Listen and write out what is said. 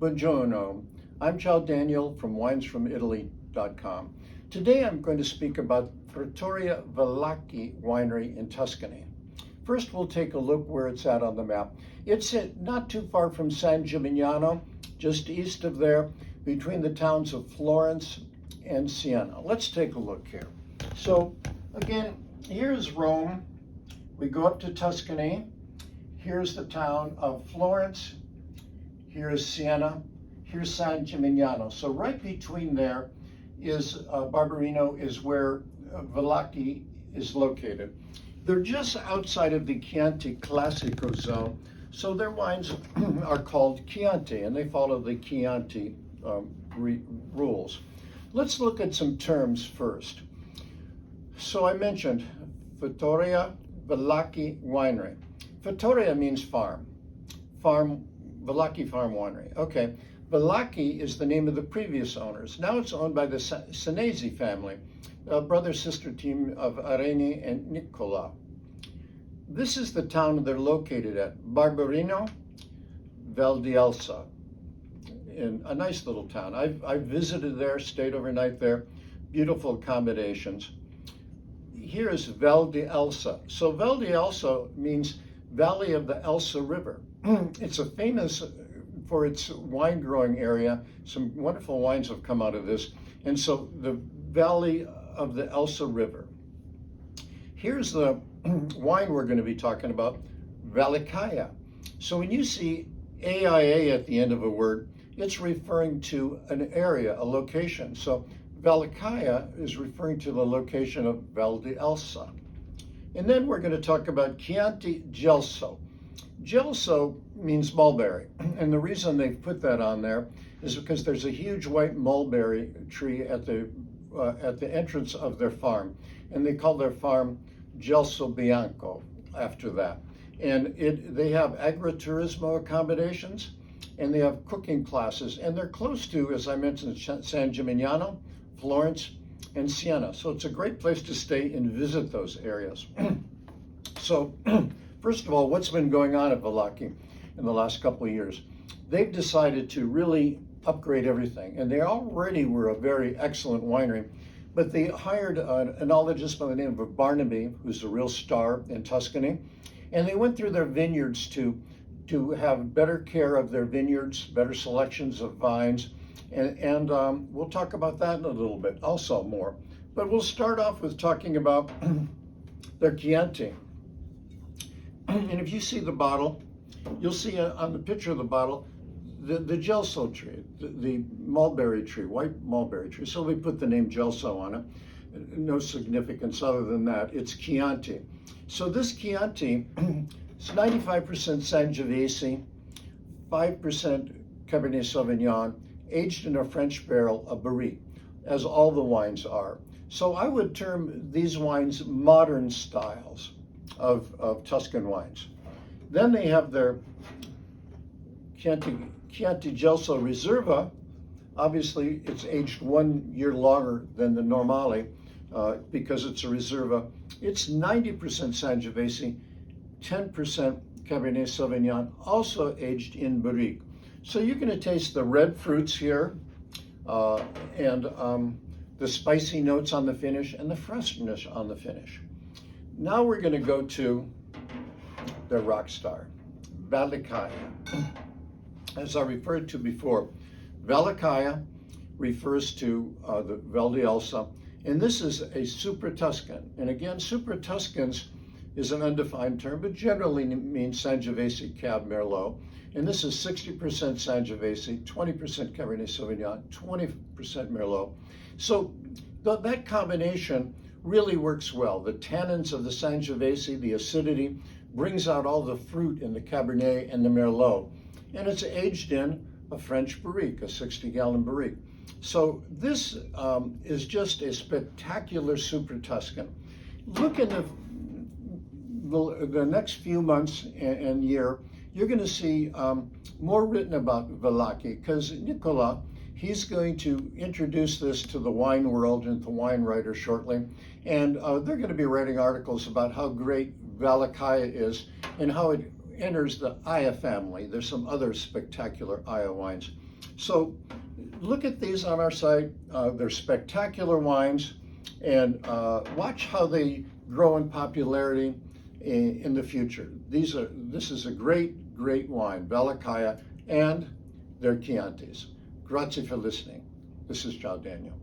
Buongiorno, I'm Ciao Daniel from winesfromitaly.com. Today I'm going to speak about Fattoria Valacchi Winery in Tuscany. First we'll take a look where it's at on the map. It's not too far from San Gimignano, just east of there, between the towns of Florence and Siena. Let's take a look here. So again, here's Rome. We go up to Tuscany. Here's the town of Florence. Here's Siena, here's San Gimignano. So right between there is Barberino, is where Valacchi is located. They're just outside of the Chianti Classico zone, so their wines are called Chianti, and they follow the Chianti rules. Let's look at some terms first. So I mentioned Fattoria Valacchi Winery. Fattoria means farm. Valacchi Farm Winery. Okay, Valacchi is the name of the previous owners. Now it's owned by the Senesi family, a brother-sister team of Irene and Nicola. This is the town they're located at, Barberino, Val di Elsa, in a nice little town. I've visited there, stayed overnight there, beautiful accommodations. Here is Val di Elsa. So Val di Elsa means Valley of the Elsa River. It's a famous for its wine growing area. Some wonderful wines have come out of this. And so the Valley of the Elsa River. Here's the wine we're going to be talking about, Valacchi. So when you see AIA at the end of a word, it's referring to an area, a location. So Valacchi is referring to the location of Val di Elsa. And then we're going to talk about Chianti Gelso. Gelso means mulberry, and the reason they've put that on there is because there's a huge white mulberry tree at the entrance of their farm, and they call their farm Gelso Bianco after that. And they have agriturismo accommodations, and they have cooking classes, and they're close to, as I mentioned, San Gimignano, Florence, and Siena. So it's a great place to stay and visit those areas. So first of all, what's been going on at Valacchi in the last couple of years? They've decided to really upgrade everything, and they already were a very excellent winery, but they hired an enologist by the name of Barnaby, who's a real star in Tuscany, and they went through their vineyards to have better care of their vineyards, better selections of vines, and we'll talk about that in a little bit, also more. But we'll start off with talking about their Chianti. And if you see the bottle, you'll see on the picture of the bottle, the Gelso tree, the mulberry tree, white mulberry tree. So we put the name Gelso on it. No significance other than that. It's Chianti. So this Chianti is 95% Sangiovese, 5% Cabernet Sauvignon, aged in a French barrel, a barrique, as all the wines are. So I would term these wines modern styles of Tuscan wines. Then they have their Chianti Gelso Riserva. Obviously, it's aged 1 year longer than the Normale because it's a Riserva. It's 90% Sangiovese, 10% Cabernet Sauvignon, also aged in barrique. So you're going to taste the red fruits here and the spicy notes on the finish and the freshness on the finish. Now we're going to go to the rock star, Valacchi. As I referred to before, Valacchi refers to the Val di Elsa, and this is a Super Tuscan. And again, Super Tuscans is an undefined term, but generally means Sangiovese Cab Merlot. And this is 60% Sangiovese, 20% Cabernet Sauvignon, 20% Merlot. So that combination really works well. The tannins of the Sangiovese, the acidity, brings out all the fruit in the Cabernet and the Merlot. And it's aged in a French barrique, a 60-gallon barrique. So this is just a spectacular Super Tuscan. Look in the next few months and year, you're going to see more written about Valacchi, because Nicola, he's going to introduce this to the wine world and to wine writers shortly, and they're going to be writing articles about how great Valacchi is and how it enters the Aya family. There's some other spectacular Aya wines. So look at these on our site. They're spectacular wines, and watch how they grow in popularity in the future. This is a great, great wine, Valacchi, and their Chiantis. Grazie for listening. This is Ciao Daniel.